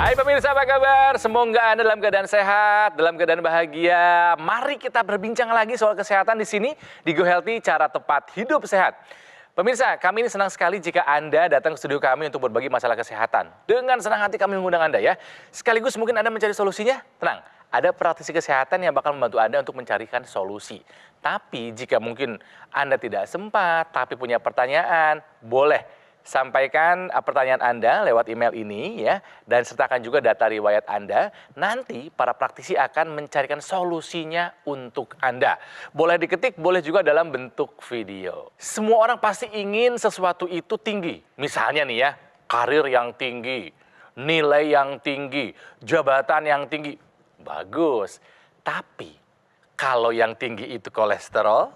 Hai pemirsa, apa kabar? Semoga Anda dalam keadaan sehat, dalam keadaan bahagia. Mari kita berbincang lagi soal kesehatan di sini di Go Healthy, cara tepat hidup sehat. Pemirsa, kami ini senang sekali jika Anda datang ke studio kami untuk berbagi masalah kesehatan. Dengan senang hati kami mengundang Anda ya. Sekaligus mungkin Anda mencari solusinya? Tenang, ada praktisi kesehatan yang bakal membantu Anda untuk mencarikan solusi. Tapi jika mungkin Anda tidak sempat, tapi punya pertanyaan, boleh sampaikan pertanyaan Anda lewat email ini ya, dan sertakan juga data riwayat Anda. Nanti para praktisi akan mencarikan solusinya untuk Anda. Boleh diketik, boleh juga dalam bentuk video. Semua orang pasti ingin sesuatu itu tinggi. Misalnya nih ya, karir yang tinggi, nilai yang tinggi, jabatan yang tinggi. Bagus. Tapi kalau yang tinggi itu kolesterol,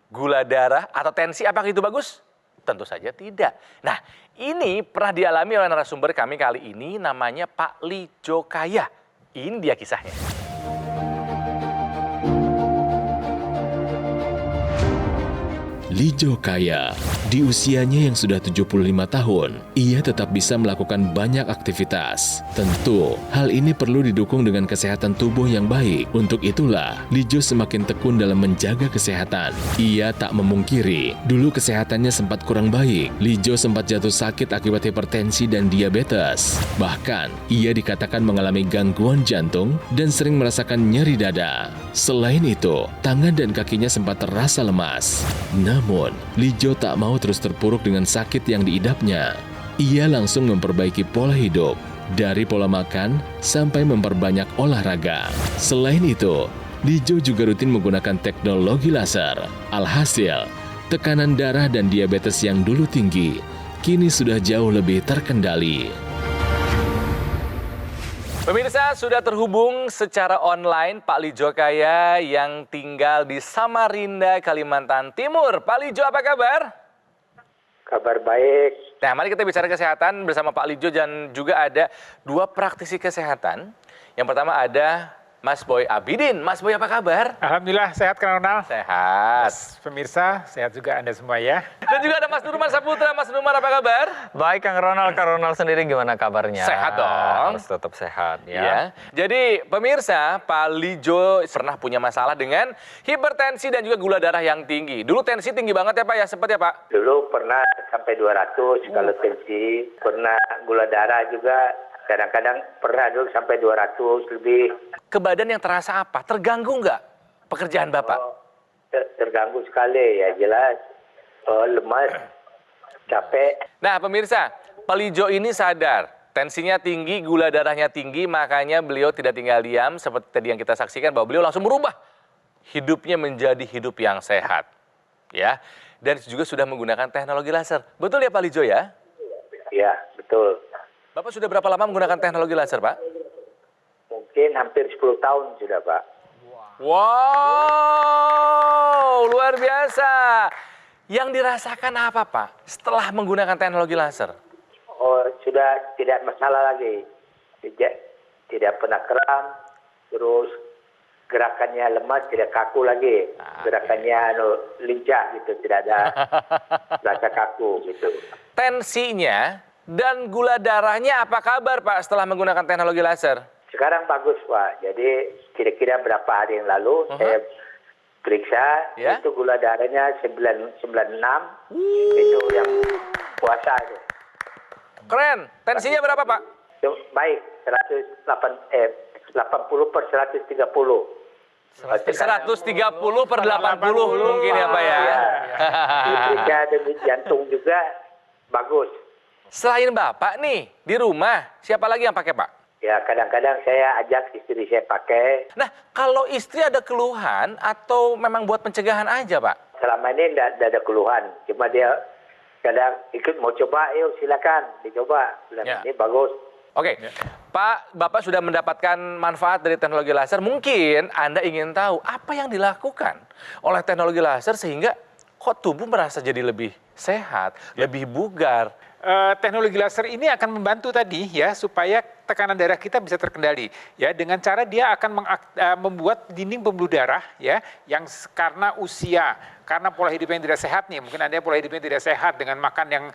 gula darah, atau tensi, apakah itu bagus? Tentu saja tidak. Nah, ini pernah dialami oleh narasumber kami kali ini, namanya Pak Lijo Kaya. Ini dia kisahnya. Lijo Kaya, di usianya yang sudah 75 tahun, ia tetap bisa melakukan banyak aktivitas. Tentu, hal ini perlu didukung dengan kesehatan tubuh yang baik. Untuk itulah, Lijo semakin tekun dalam menjaga kesehatan. Ia tak memungkiri, dulu kesehatannya sempat kurang baik. Lijo sempat jatuh sakit akibat hipertensi dan diabetes. Bahkan, ia dikatakan mengalami gangguan jantung dan sering merasakan nyeri dada. Selain itu, tangan dan kakinya sempat terasa lemas. Namun, Lijo tak mau terus terpuruk dengan sakit yang diidapnya. Ia langsung memperbaiki pola hidup, dari pola makan sampai memperbanyak olahraga. Selain itu, Lijo juga rutin menggunakan teknologi laser. Alhasil, tekanan darah dan diabetes yang dulu tinggi, kini sudah jauh lebih terkendali. Pemirsa, sudah terhubung secara online Pak Lijo Kaya yang tinggal di Samarinda, Kalimantan Timur. Pak Lijo, apa kabar? Kabar baik. Nah, mari kita bicara kesehatan bersama Pak Lijo, dan juga ada dua praktisi kesehatan. Yang pertama ada Mas Boy Abidin. Mas Boy, apa kabar? Alhamdulillah sehat, Kang Ronald. Sehat. Pemirsa, sehat juga Anda semua ya. Dan juga ada Mas Nurman Saputra. Mas Nurman, apa kabar? Baik, Kang Ronald. Kang Ronald sendiri gimana kabarnya? Sehat dong. Harus tetap sehat ya. Ya. Jadi pemirsa, Pak Lijo pernah punya masalah dengan hipertensi dan juga gula darah yang tinggi. Dulu tensi tinggi banget ya Pak ya, sempat ya Pak? Dulu pernah sampai 200 kalau tensi, pernah gula darah juga, kadang-kadang pernah dulu sampai 200 lebih. Ke badan yang terasa apa? Terganggu nggak pekerjaan Bapak? Terganggu sekali ya, jelas. Lemas, capek. Nah pemirsa, Pak Lijo ini sadar tensinya tinggi, gula darahnya tinggi, makanya beliau tidak tinggal diam seperti tadi yang kita saksikan, bahwa beliau langsung merubah hidupnya menjadi hidup yang sehat. Ya, dan juga sudah menggunakan teknologi laser. Betul ya Pak Lijo ya? Ya, betul. Bapak sudah berapa lama menggunakan teknologi laser, Pak? Mungkin hampir 10 tahun sudah, Pak. Wow, luar biasa. Yang dirasakan apa, Pak, setelah menggunakan teknologi laser? Oh, sudah tidak masalah lagi. Tidak pernah kram, terus gerakannya lemas, tidak kaku lagi. Gerakannya lincah gitu, tidak ada rasa kaku gitu. Tensinya dan gula darahnya apa kabar, Pak, setelah menggunakan teknologi laser? Sekarang bagus, Pak. Jadi kira-kira berapa hari yang lalu saya periksa, itu gula darahnya 96, itu yang puasa itu. Keren. Tensinya berapa, Pak? Baik, 80/130. 130/80 mungkin ya, Pak ya. Diperiksa denyut jantung juga bagus. Selain Bapak nih, di rumah, siapa lagi yang pakai, Pak? Ya, kadang-kadang saya ajak istri saya pakai. Nah, kalau istri ada keluhan atau memang buat pencegahan aja, Pak? Selama ini tidak ada keluhan. Cuma dia kadang ikut mau coba, yuk silakan dicoba. Ini bagus. Oke, Pak, Bapak sudah mendapatkan manfaat dari teknologi laser. Mungkin Anda ingin tahu apa yang dilakukan oleh teknologi laser sehingga kok tubuh merasa jadi lebih sehat, lebih bugar. teknologi laser ini akan membantu tadi ya supaya tekanan darah kita bisa terkendali ya dengan cara dia akan membuat dinding pembuluh darah ya yang karena usia, karena pola hidup yang tidak sehat nih, mungkin Anda pola hidup yang tidak sehat dengan makan yang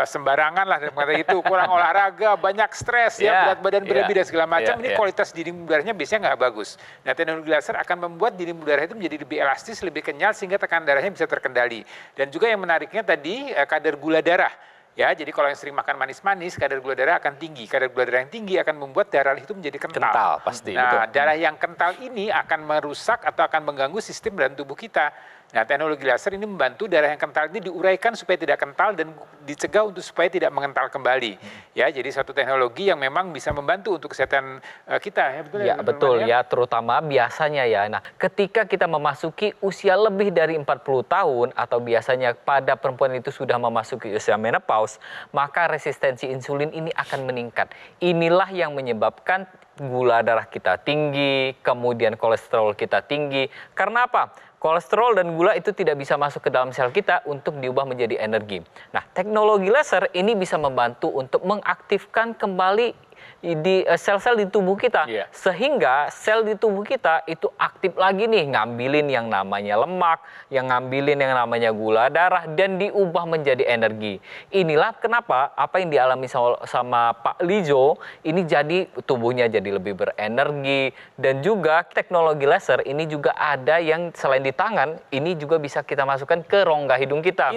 sembarangan lah dan kata itu, kurang olahraga, banyak stres ya, berat badan berlebih dan segala macam, ini kualitas dinding pembuluh darahnya biasanya nggak bagus. Nah, teknologi laser akan membuat dinding pembuluh darah itu menjadi lebih elastis, lebih kenyal sehingga tekanan darahnya bisa terkendali. Dan juga yang menariknya tadi kadar gula darah. Ya, jadi kalau yang sering makan manis-manis, kadar gula darah akan tinggi. Kadar gula darah yang tinggi akan membuat darah itu menjadi kental. Kental, pasti. Nah, darah yang kental ini akan merusak atau akan mengganggu sistem dalam tubuh kita. Nah, teknologi laser ini membantu darah yang kental ini diuraikan supaya tidak kental dan dicegah untuk supaya tidak mengental kembali. Ya, jadi suatu teknologi yang memang bisa membantu untuk kesehatan kita. Ya, betul ya, betul ya, terutama biasanya ya. Nah, ketika kita memasuki usia lebih dari 40 tahun atau biasanya pada perempuan itu sudah memasuki usia menopause, maka resistensi insulin ini akan meningkat. Inilah yang menyebabkan gula darah kita tinggi, kemudian kolesterol kita tinggi. Karena apa? Kolesterol dan gula itu tidak bisa masuk ke dalam sel kita untuk diubah menjadi energi. Nah, teknologi laser ini bisa membantu untuk mengaktifkan kembali di sel-sel di tubuh kita, sehingga sel di tubuh kita itu aktif lagi nih, ngambilin yang namanya lemak, yang ngambilin yang namanya gula darah dan diubah menjadi energi. Inilah kenapa apa yang dialami sama Pak Lijo ini jadi tubuhnya jadi lebih berenergi, dan juga teknologi laser ini juga ada yang selain di tangan, ini juga bisa kita masukkan ke rongga hidung kita.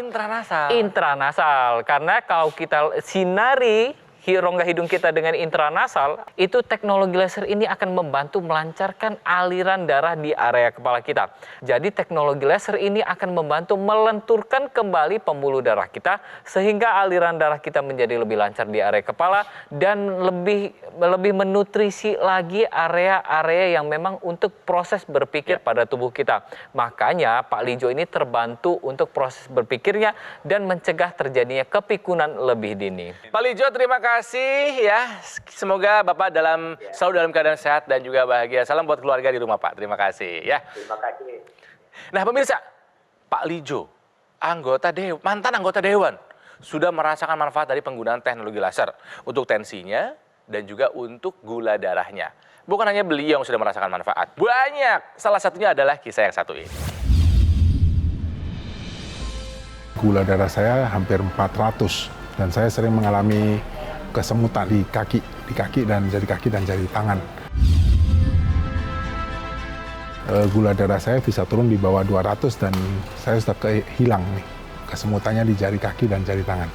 Intranasal. Karena kalau kita sinari rongga hidung kita dengan intranasal, itu teknologi laser ini akan membantu melancarkan aliran darah di area kepala kita. Jadi teknologi laser ini akan membantu melenturkan kembali pembuluh darah kita sehingga aliran darah kita menjadi lebih lancar di area kepala dan lebih menutrisi lagi area-area yang memang untuk proses berpikir pada tubuh kita. Makanya Pak Lijo ini terbantu untuk proses berpikirnya dan mencegah terjadinya kepikunan lebih dini. Pak Lijo, terima kasih ya. Semoga Bapak selalu dalam keadaan sehat dan juga bahagia. Salam buat keluarga di rumah, Pak. Terima kasih ya. Terima kasih. Nah, pemirsa, Pak Lijo, mantan anggota dewan, sudah merasakan manfaat dari penggunaan teknologi laser untuk tensinya dan juga untuk gula darahnya. Bukan hanya beliau yang sudah merasakan manfaat, banyak. Salah satunya adalah kisah yang satu ini. Gula darah saya hampir 400 dan saya sering mengalami kesemutan di kaki dan jari tangan. Gula darah saya bisa turun di bawah 200 dan saya sudah hilang nih kesemutannya di jari kaki dan jari tangan.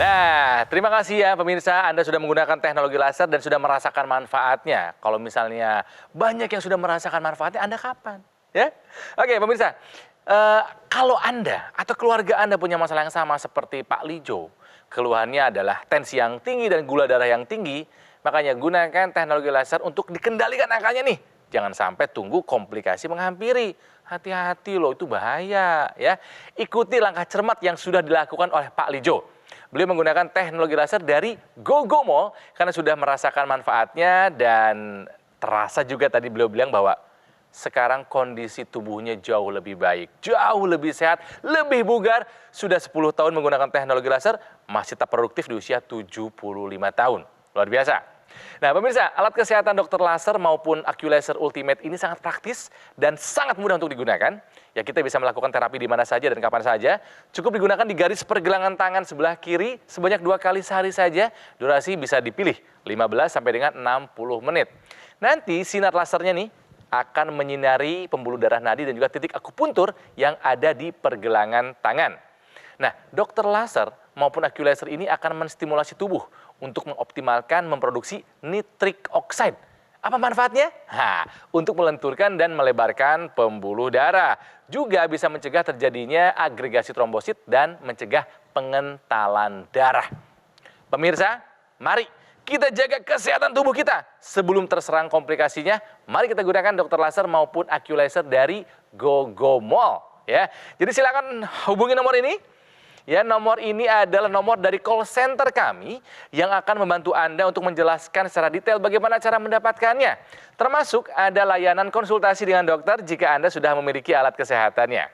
Nah, terima kasih ya pemirsa, Anda sudah menggunakan teknologi laser dan sudah merasakan manfaatnya. Kalau misalnya banyak yang sudah merasakan manfaatnya, Anda kapan? Ya, oke pemirsa. Kalau Anda atau keluarga Anda punya masalah yang sama seperti Pak Lijo, keluhannya adalah tensi yang tinggi dan gula darah yang tinggi, makanya gunakan teknologi laser untuk dikendalikan angkanya nih. Jangan sampai tunggu komplikasi menghampiri. Hati-hati loh, itu bahaya ya. Ikuti langkah cermat yang sudah dilakukan oleh Pak Lijo. Beliau menggunakan teknologi laser dari GoGoMall karena sudah merasakan manfaatnya dan terasa juga tadi beliau bilang bahwa sekarang kondisi tubuhnya jauh lebih baik, jauh lebih sehat, lebih bugar. Sudah 10 tahun menggunakan teknologi laser, masih tetap produktif di usia 75 tahun. Luar biasa. Nah pemirsa, alat kesehatan dokter laser maupun AccuLaser Ultimate ini sangat praktis dan sangat mudah untuk digunakan. Ya, kita bisa melakukan terapi di mana saja dan kapan saja. Cukup digunakan di garis pergelangan tangan sebelah kiri sebanyak 2 kali sehari saja. Durasi bisa dipilih 15 sampai dengan 60 menit. Nanti sinar lasernya nih akan menyinari pembuluh darah nadi dan juga titik akupuntur yang ada di pergelangan tangan. Nah, dokter laser maupun AccuLaser ini akan menstimulasi tubuh untuk mengoptimalkan memproduksi nitric oxide. Apa manfaatnya? Untuk melenturkan dan melebarkan pembuluh darah. Juga bisa mencegah terjadinya agregasi trombosit dan mencegah pengentalan darah. Pemirsa, mari kita jaga kesehatan tubuh kita sebelum terserang komplikasinya. Mari kita gunakan dokter laser maupun AccuLaser dari GoGoMall. Ya, jadi silakan hubungi nomor ini. Ya, nomor ini adalah nomor dari call center kami yang akan membantu Anda untuk menjelaskan secara detail bagaimana cara mendapatkannya. Termasuk ada layanan konsultasi dengan dokter jika Anda sudah memiliki alat kesehatannya.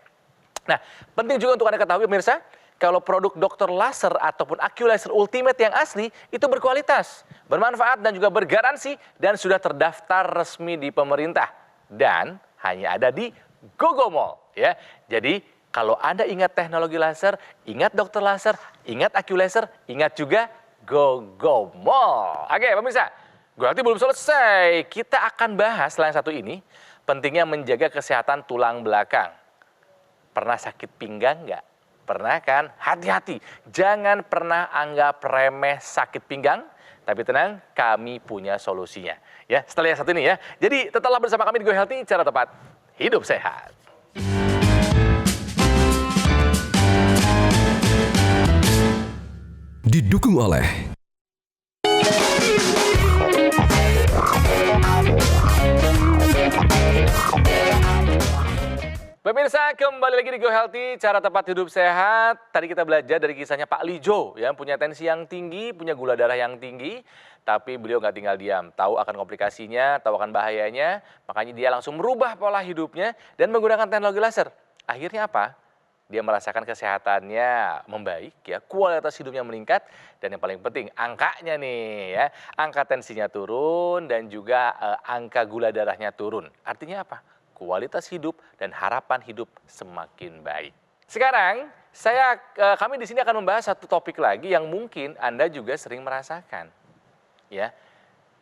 Nah, penting juga untuk Anda ketahui pemirsa, kalau produk dokter laser ataupun AccuLaser Ultimate yang asli itu berkualitas, bermanfaat dan juga bergaransi dan sudah terdaftar resmi di pemerintah dan hanya ada di GoGo Mall ya. Jadi kalau Anda ingat teknologi laser, ingat dokter laser, ingat AccuLaser, ingat juga GoGo Mall. Oke, pemirsa, berarti belum selesai. Kita akan bahas selain satu ini, pentingnya menjaga kesehatan tulang belakang. Pernah sakit pinggang nggak? Pernah kan? Hati-hati, jangan pernah anggap remeh sakit pinggang. Tapi tenang, kami punya solusinya. Ya, setelah yang satu ini ya. Jadi tetaplah bersama kami di Go Healthy, cara tepat hidup sehat. Didukung oleh Pemirsa, kembali lagi di Go Healthy, cara tepat hidup sehat. Tadi kita belajar dari kisahnya Pak Lijo, yang punya tensi yang tinggi, punya gula darah yang tinggi, tapi beliau nggak tinggal diam. Tahu akan komplikasinya, tahu akan bahayanya, makanya dia langsung merubah pola hidupnya dan menggunakan teknologi laser. Akhirnya apa? Dia merasakan kesehatannya membaik, ya, kualitas hidupnya meningkat, dan yang paling penting angkanya nih, ya, angka tensinya turun dan juga angka gula darahnya turun. Artinya apa? Kualitas hidup dan harapan hidup semakin baik. Sekarang kami di sini akan membahas satu topik lagi yang mungkin Anda juga sering merasakan, ya,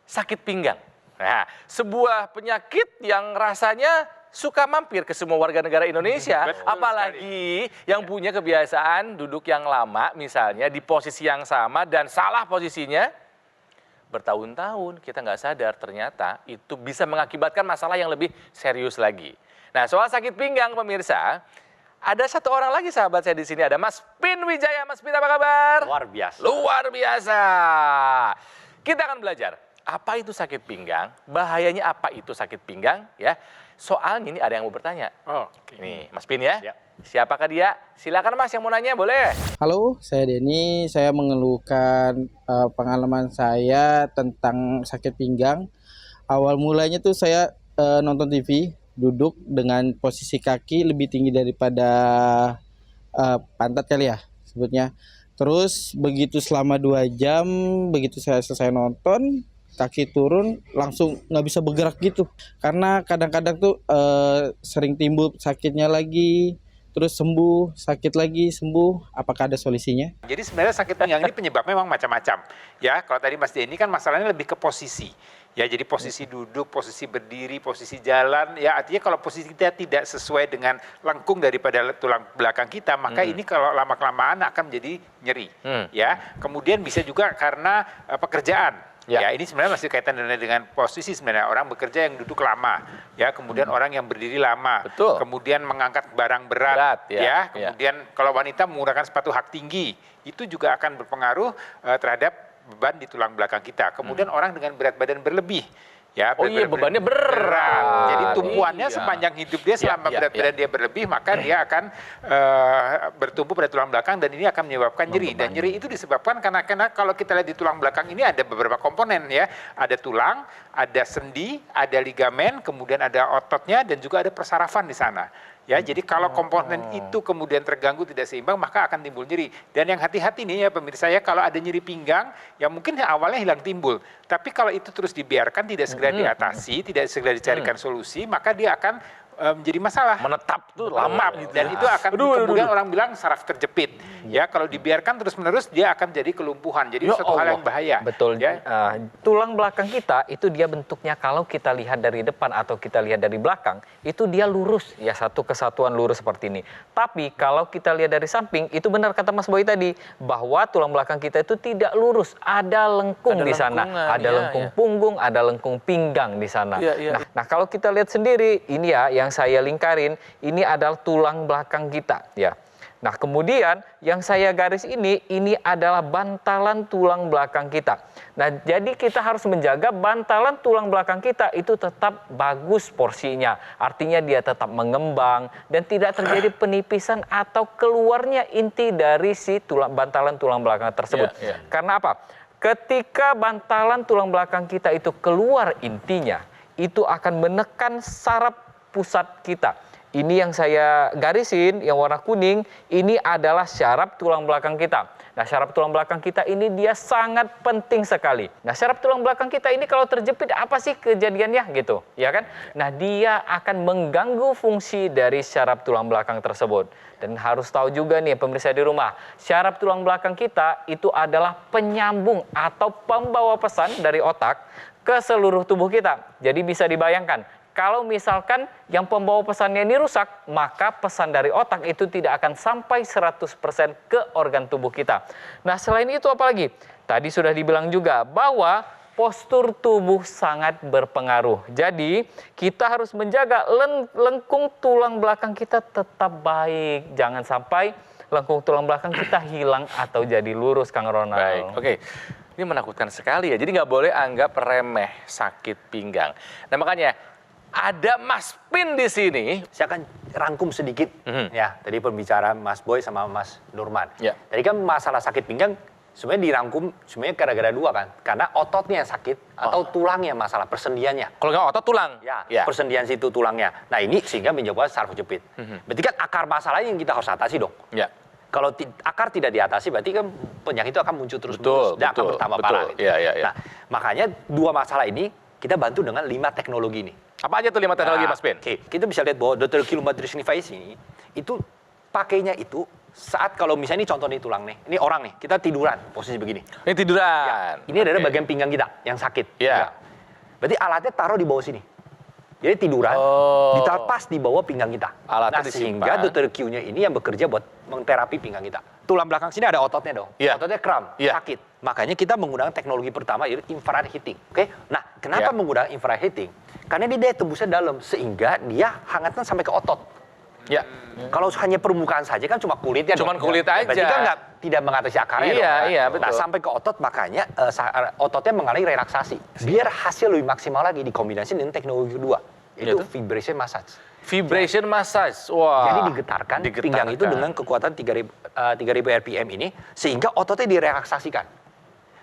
sakit pinggang. Nah, sebuah penyakit yang rasanya suka mampir ke semua warga negara Indonesia, apalagi yang punya kebiasaan duduk yang lama, misalnya di posisi yang sama dan salah posisinya. Bertahun-tahun kita nggak sadar ternyata itu bisa mengakibatkan masalah yang lebih serius lagi. Nah, soal sakit pinggang pemirsa, ada satu orang lagi sahabat saya di sini, ada Mas Pin Wijaya. Mas Pin, apa kabar? Luar biasa. Luar biasa. Kita akan belajar apa itu sakit pinggang, bahayanya apa itu sakit pinggang, ya. Soalnya ini ada yang mau bertanya. Oh, Nih, Mas Pin ya. Ya. Siapakah dia? Silakan Mas yang mau nanya, boleh. Halo, saya Denny. Saya mengeluhkan pengalaman saya tentang sakit pinggang. Awal mulanya tuh saya nonton TV, duduk dengan posisi kaki lebih tinggi daripada pantat kali ya sebutnya. Terus begitu selama 2 jam, begitu saya selesai nonton, kaki turun langsung nggak bisa bergerak gitu. Karena kadang-kadang tuh sering timbul sakitnya lagi. Terus sembuh, sakit lagi, sembuh. Apakah ada solusinya? Jadi sebenarnya sakit pinggang ini penyebabnya memang macam-macam. Ya, kalau tadi Mas Denny kan masalahnya lebih ke posisi. Ya, jadi posisi duduk, posisi berdiri, posisi jalan. Ya, artinya kalau posisi kita tidak sesuai dengan lengkung daripada tulang belakang kita, maka ini kalau lama-kelamaan akan menjadi nyeri. Ya, kemudian bisa juga karena pekerjaan. Ya, ini sebenarnya masih kaitan dengan posisi sebenarnya. Orang bekerja yang duduk lama, ya, kemudian orang yang berdiri lama, Betul. kemudian mengangkat barang berat, ya, kemudian kalau wanita menggunakan sepatu hak tinggi, itu juga akan berpengaruh terhadap beban di tulang belakang kita. Kemudian orang dengan berat badan berlebih, ya, Bebannya berat. Jadi tumpuannya Iya. sepanjang hidup dia selama berat badan dia berlebih, maka dia akan bertumbuh pada tulang belakang dan ini akan menyebabkan nyeri. Dan nyeri itu disebabkan karena kalau kita lihat di tulang belakang ini ada beberapa komponen, ya. Ada tulang, ada sendi, ada ligamen, kemudian ada ototnya dan juga ada persarafan di sana. Ya, jadi kalau komponen itu kemudian terganggu tidak seimbang, maka akan timbul nyeri. Dan yang hati-hati nih ya pemirsa ya, kalau ada nyeri pinggang, ya mungkin awalnya hilang timbul. Tapi kalau itu terus dibiarkan, tidak segera diatasi, tidak segera dicarikan solusi, maka dia akan menjadi masalah. Menetap tuh lama gitu. Dan itu akan kemudian orang bilang saraf terjepit. Ya, kalau dibiarkan terus-menerus dia akan jadi kelumpuhan. Jadi suatu hal yang bahaya. Betul. Ya. Tulang belakang kita itu dia bentuknya kalau kita lihat dari depan atau kita lihat dari belakang, itu dia lurus, ya, satu kesatuan lurus seperti ini. Tapi kalau kita lihat dari samping, itu benar kata Mas Boy tadi, bahwa tulang belakang kita itu tidak lurus, ada lengkung di sana, ada lengkung punggung, ada lengkung pinggang di sana. Nah, kalau kita lihat sendiri, ini ya yang saya lingkarin, ini adalah tulang belakang kita, ya. Nah, kemudian yang saya garis ini adalah bantalan tulang belakang kita. Nah, jadi kita harus menjaga bantalan tulang belakang kita itu tetap bagus porsinya. Artinya dia tetap mengembang dan tidak terjadi penipisan atau keluarnya inti dari si bantalan tulang belakang tersebut. Karena apa? Ketika bantalan tulang belakang kita itu keluar intinya, itu akan menekan saraf pusat kita. ini yang saya garisin, yang warna kuning, ini adalah syaraf tulang belakang kita. Nah, syaraf tulang belakang kita ini dia sangat penting sekali. Nah, syaraf tulang belakang kita ini kalau terjepit apa sih kejadiannya gitu, ya kan? Nah, dia akan mengganggu fungsi dari syaraf tulang belakang tersebut. Dan harus tahu juga nih pemirsa di rumah, syaraf tulang belakang kita itu adalah penyambung atau pembawa pesan dari otak ke seluruh tubuh kita. Jadi bisa dibayangkan, kalau misalkan yang pembawa pesannya ini rusak, maka pesan dari otak itu tidak akan sampai 100% ke organ tubuh kita. Nah, selain itu apalagi? Tadi sudah dibilang juga bahwa postur tubuh sangat berpengaruh. Jadi, kita harus menjaga lengkung tulang belakang kita tetap baik. Jangan sampai lengkung tulang belakang kita hilang atau jadi lurus, Kang Ronald. Baik, oke. Ini menakutkan sekali ya. Jadi nggak boleh anggap remeh sakit pinggang. Nah, makanya ada Mas Pin di sini. Saya akan rangkum sedikit ya dari pembicaraan Mas Boy sama Mas Nurman. Ya. Tadi kan masalah sakit pinggang sebenarnya dirangkum sebenarnya gara-gara dua kan. Karena ototnya yang sakit atau tulangnya masalah persendiannya. Kalau nggak otot tulang. Ya, persendian situ tulangnya. Nah, ini sehingga menyebabkan saraf kejepit. Berarti kan akar masalahnya yang kita harus atasi dong. Ya. Kalau akar tidak diatasi berarti kan penyakit itu akan muncul Betul, terus-menerus dan akan bertambah parah. Gitu. Iya, iya, iya. Nah, makanya dua masalah ini kita bantu dengan 5 teknologi ini. Apa aja tuh 5 teknologi, Mas Pin? Oke, kita bisa lihat bahwa Dr. Kilometric device ini itu pakainya itu saat kalau misalnya ini contoh nih tulang nih, ini orang nih, kita tiduran posisi begini. Ini tiduran. Ini adalah bagian pinggang kita yang sakit. Iya. Ya. Berarti alatnya taruh di bawah sini. Jadi tiduran, ditaruh pas di bawah pinggang kita. Alatnya nah, disimpan. sehingga Dr. Q-nya ini yang bekerja buat menterapi pinggang kita. Tulang belakang sini ada ototnya dong. Iya. Ototnya kram, Iya. sakit. Makanya kita menggunakan teknologi pertama yaitu infrared heating. Oke? Nah, kenapa Iya. menggunakan infrared heating? Karena dia daya tembusnya dalam sehingga dia hangatnya sampai ke otot. Ya. Kalau hanya permukaan saja kan cuma kulitnya. Cuman dong. kulit aja. Berarti kan tidak mengatasi akarnya. Iya, dong, kan? iya, betul. Nah, sampai ke otot makanya ototnya mengalami relaksasi. Biar hasil lebih maksimal lagi dikombinasi dengan teknologi kedua. Itu Yaitu? vibration massage. Vibration massage. Wah. Jadi digetarkan pinggang itu dengan kekuatan 3000 RPM ini sehingga ototnya direlaksasikan.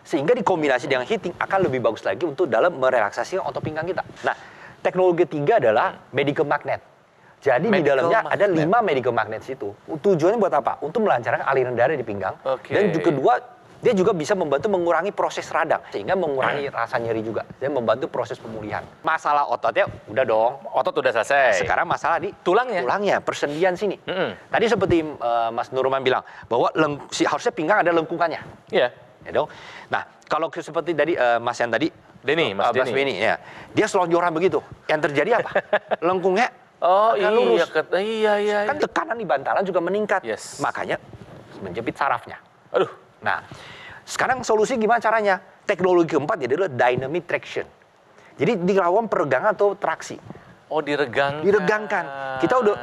Sehingga dikombinasi dengan heating akan lebih bagus lagi untuk dalam merelaksasi otot pinggang kita. Nah, teknologi ketiga adalah medical magnet. Jadi di dalamnya ada 5 medical magnet situ. Tujuannya buat apa? Untuk melancarkan aliran darah di pinggang. Oke. Dan kedua, dia juga bisa membantu mengurangi proses radang sehingga mengurangi rasa nyeri juga dan membantu proses pemulihan. Masalah ototnya udah dong. Otot udah selesai. Sekarang masalah di Tulangnya? Tulangnya, persendian sini. Tadi seperti Mas Nurman bilang bahwa harusnya pinggang ada lengkungannya. Iya. Ya dong. Nah, kalau seperti tadi Mas yang tadi Denny, Mas Denny. Beni, ya. Dia selonjoran begitu. Yang terjadi apa? Lengkungnya Oh akan lurus. iya. Kan tekanan di bantalan juga meningkat. Yes. Makanya menjepit sarafnya. Aduh. Nah, sekarang solusi gimana caranya? Teknologi keempat adalah dynamic traction. Jadi dilakukan peregangan atau traksi. Oh, diregangkan. Diregangkan. Kita udah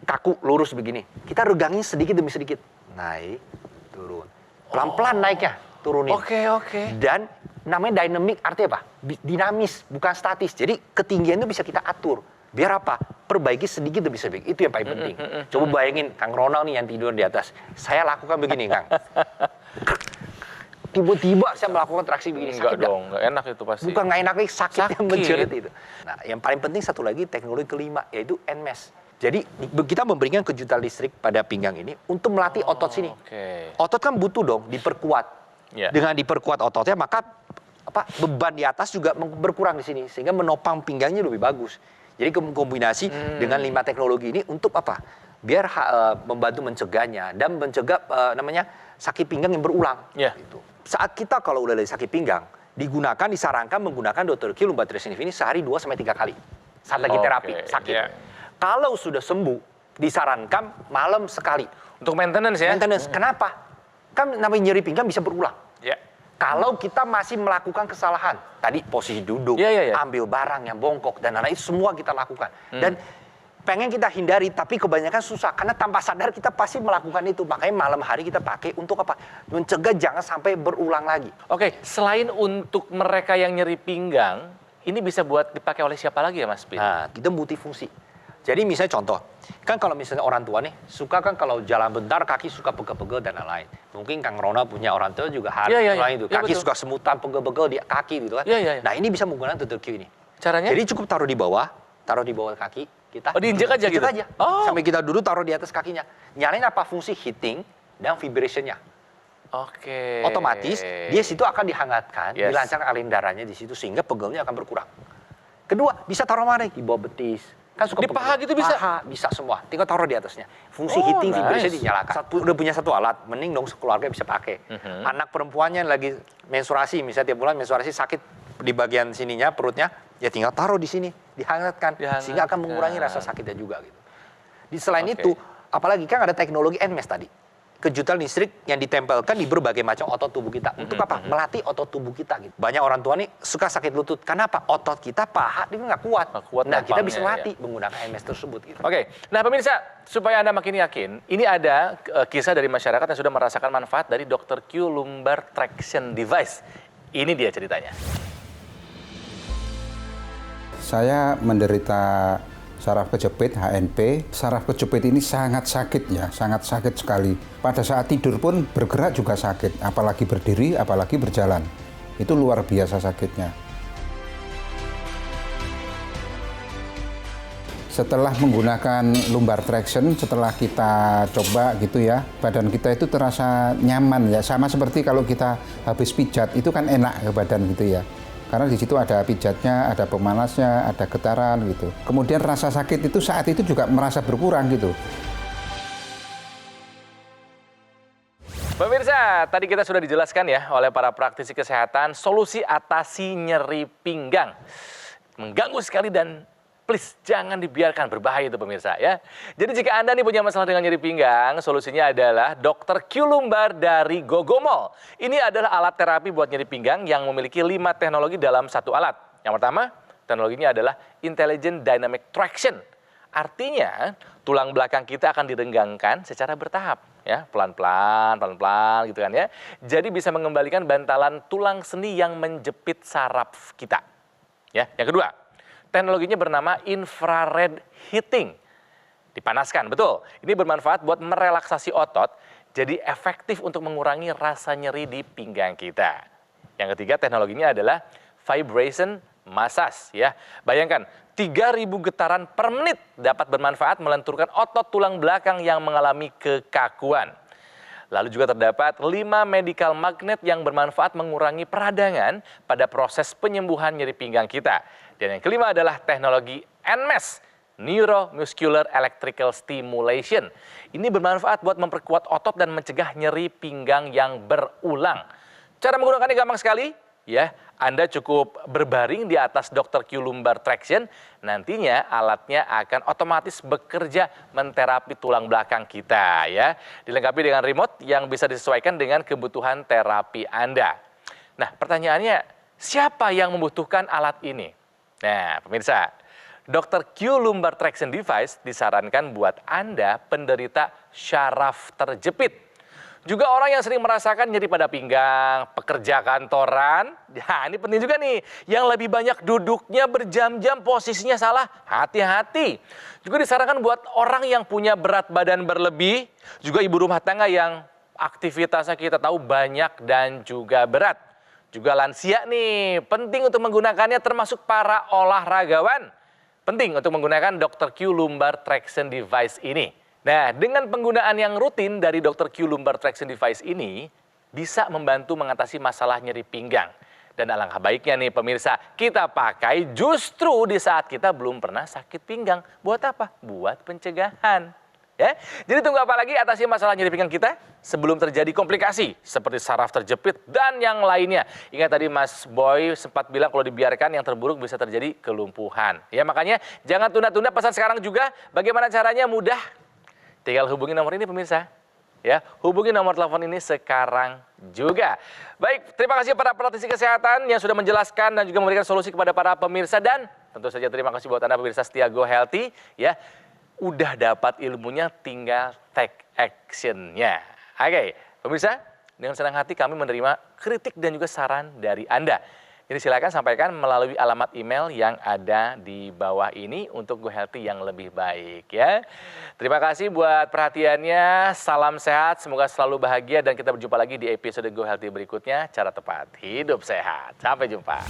kaku lurus begini. Kita regangin sedikit demi sedikit. Naik, turun. Pelan-pelan naiknya, turunin. Oke. Dan namanya dynamic artinya apa? Dinamis, bukan statis. Jadi ketinggian itu bisa kita atur. Biar apa? Perbaiki sedikit demi sedikit. Itu yang paling penting. Coba bayangin Kang Ronald nih yang tidur di atas. Saya lakukan begini, Kang. Tiba-tiba saya melakukan traksi begini. Enggak sakit nggak? dong, enggak enak itu pasti. Bukan nggak enak lagi, sakit yang Sakit. menjerit itu. Nah, yang paling penting satu lagi teknologi kelima yaitu NMES. Jadi kita memberikan kejutan listrik pada pinggang ini untuk melatih otot sini. Oke. Otot kan butuh dong diperkuat. Ya. Dengan diperkuat ototnya maka beban di atas juga berkurang di sini sehingga menopang pinggangnya lebih bagus. Jadi kombinasi dengan 5 teknologi ini untuk apa? Biar membantu mencegahnya dan mencegah sakit pinggang yang berulang. Ya. Gitu. Saat kita kalau udah dari sakit pinggang disarankan menggunakan Dr. Q Lumbatrisin ini sehari 2-3 kali. Saat lagi terapi sakit. Ya. Kalau sudah sembuh disarankan malam sekali. Untuk maintenance ya? Maintenance. Kenapa? Kan namanya nyeri pinggang bisa berulang. Ya. Kalau kita masih melakukan kesalahan, tadi posisi duduk, Ya. ambil barang yang bongkok, dan lain-lain, semua kita lakukan. Dan pengen kita hindari, tapi kebanyakan susah. Karena tanpa sadar kita pasti melakukan itu. Makanya malam hari kita pakai untuk apa? Mencegah jangan sampai berulang lagi. Oke, selain untuk mereka yang nyeri pinggang, ini bisa buat dipakai oleh siapa lagi ya Mas Pin? Nah, kita multifungsi. Jadi misalnya contoh, kan kalau misalnya orang tua nih, suka kan kalau jalan bentar kaki suka pegel-pegel dan lain-lain. Mungkin Kang Rona punya orang tua juga harus itu. Kaki betul. suka semutan, pegel-pegel di kaki gitu kan. Iya. Nah ini bisa menggunakan Dr. Q ini. Caranya? Jadi cukup taruh di bawah kaki, kita. Oh, diinjek aja gitu? aja. Oh. Sampai kita duduk taruh di atas kakinya. Nyalain apa fungsi heating dan vibration-nya. Oke. Otomatis dia situ akan dihangatkan, Yes. dilancarkan aliran darahnya di situ sehingga pegelnya akan berkurang. Kedua, bisa taruh mana? Di bawah betis. Kan suka Di paha gitu bisa? Paha, bisa semua. Tinggal taruh di atasnya. Fungsi Oh, heating, nice. vibration dinyalakan. Udah punya satu alat, mending dong keluarga bisa pakai. Anak perempuannya lagi menstruasi, misalnya tiap bulan menstruasi sakit di bagian sininya, perutnya, ya tinggal taruh di sini, dihangatkan. Sehingga akan mengurangi rasa sakitnya juga gitu. Selain Oke. itu, apalagi kan ada teknologi NMES tadi. Kejutan listrik yang ditempelkan di berbagai macam otot tubuh kita. Untuk apa? Melatih otot tubuh kita. Gitu. Banyak orang tua nih suka sakit lutut. Kenapa? Otot kita paha dia nggak kuat. Nggak kuat Nah, kita nampaknya, bisa latih menggunakan NMES tersebut. Gitu. Oke, nah pemirsa, supaya Anda makin yakin, ini ada kisah dari masyarakat yang sudah merasakan manfaat dari Dr. Q Lumbar Traction Device. Ini dia ceritanya. Saya menderita saraf kejepit HNP. Saraf kejepit ini sangat sakit ya, sangat sakit sekali. Pada saat tidur pun bergerak juga sakit, apalagi berdiri, apalagi berjalan. Itu luar biasa sakitnya. Setelah menggunakan lumbar traction, setelah kita coba gitu ya, badan kita itu terasa nyaman ya, sama seperti kalau kita habis pijat, itu kan enak ke badan gitu ya. Karena di situ ada pijatnya, ada pemanasnya, ada getaran gitu. Kemudian rasa sakit itu saat itu juga merasa berkurang gitu. Pemirsa, tadi kita sudah dijelaskan ya oleh para praktisi kesehatan solusi atasi nyeri pinggang. Mengganggu sekali dan please jangan dibiarkan, berbahaya itu pemirsa ya. Jadi jika Anda nih punya masalah dengan nyeri pinggang, solusinya adalah Dr. Q Lumbar dari Gogomol. Ini adalah alat terapi buat nyeri pinggang yang memiliki 5 teknologi dalam satu alat. Yang pertama, teknologinya adalah Intelligent Dynamic Traction. Artinya, tulang belakang kita akan direnggangkan secara bertahap ya, pelan-pelan gitu kan ya. Jadi bisa mengembalikan bantalan tulang sendi yang menjepit saraf kita. Ya, yang kedua, teknologinya bernama infrared heating. Dipanaskan, betul. Ini bermanfaat buat merelaksasi otot, jadi efektif untuk mengurangi rasa nyeri di pinggang kita. Yang ketiga, teknologinya adalah vibration massage ya. Bayangkan, 3.000 getaran per menit dapat bermanfaat melenturkan otot tulang belakang yang mengalami kekakuan. Lalu juga terdapat 5 medical magnet yang bermanfaat mengurangi peradangan pada proses penyembuhan nyeri pinggang kita. Dan yang kelima adalah teknologi NMES, Neuromuscular Electrical Stimulation. Ini bermanfaat buat memperkuat otot dan mencegah nyeri pinggang yang berulang. Cara menggunakannya gampang sekali, ya. Anda cukup berbaring di atas Dr. Q Lumbar Traction, nantinya alatnya akan otomatis bekerja menterapi tulang belakang kita ya. Dilengkapi dengan remote yang bisa disesuaikan dengan kebutuhan terapi Anda. Nah, pertanyaannya, siapa yang membutuhkan alat ini? Nah, pemirsa, Dr. Q Lumbar Traction Device disarankan buat Anda penderita syaraf terjepit. Juga orang yang sering merasakan nyeri pada pinggang, pekerja kantoran. Nah, ini penting juga nih. Yang lebih banyak duduknya berjam-jam, posisinya salah, hati-hati. Juga disarankan buat orang yang punya berat badan berlebih. Juga ibu rumah tangga yang aktivitasnya kita tahu banyak dan juga berat. Juga lansia nih, penting untuk menggunakannya termasuk para olahragawan. Penting untuk menggunakan Dr. Q Lumbar Traction Device ini. Nah, dengan penggunaan yang rutin dari Dr. Q Lumbar Traction Device ini bisa membantu mengatasi masalah nyeri pinggang. Dan alangkah baiknya nih pemirsa, kita pakai justru di saat kita belum pernah sakit pinggang. Buat apa? Buat pencegahan. Ya, jadi tunggu apa lagi atasi masalah nyeri pinggang kita sebelum terjadi komplikasi seperti saraf terjepit dan yang lainnya. Ingat tadi Mas Boy sempat bilang kalau dibiarkan yang terburuk bisa terjadi kelumpuhan. Ya, makanya jangan tunda-tunda, pesan sekarang juga. Bagaimana caranya? Mudah. Tinggal hubungi nomor ini pemirsa. Ya, hubungi nomor telepon ini sekarang juga. Baik, terima kasih para praktisi kesehatan yang sudah menjelaskan dan juga memberikan solusi kepada para pemirsa, dan tentu saja terima kasih buat Anda pemirsa setia Go Healthy ya. Udah dapat ilmunya, tinggal take action-nya. Oke, pemirsa, dengan senang hati kami menerima kritik dan juga saran dari Anda. Jadi silakan sampaikan melalui alamat email yang ada di bawah ini untuk Go Healthy yang lebih baik ya. Terima kasih buat perhatiannya, salam sehat, semoga selalu bahagia dan kita berjumpa lagi di episode Go Healthy berikutnya. Cara tepat hidup sehat. Sampai jumpa.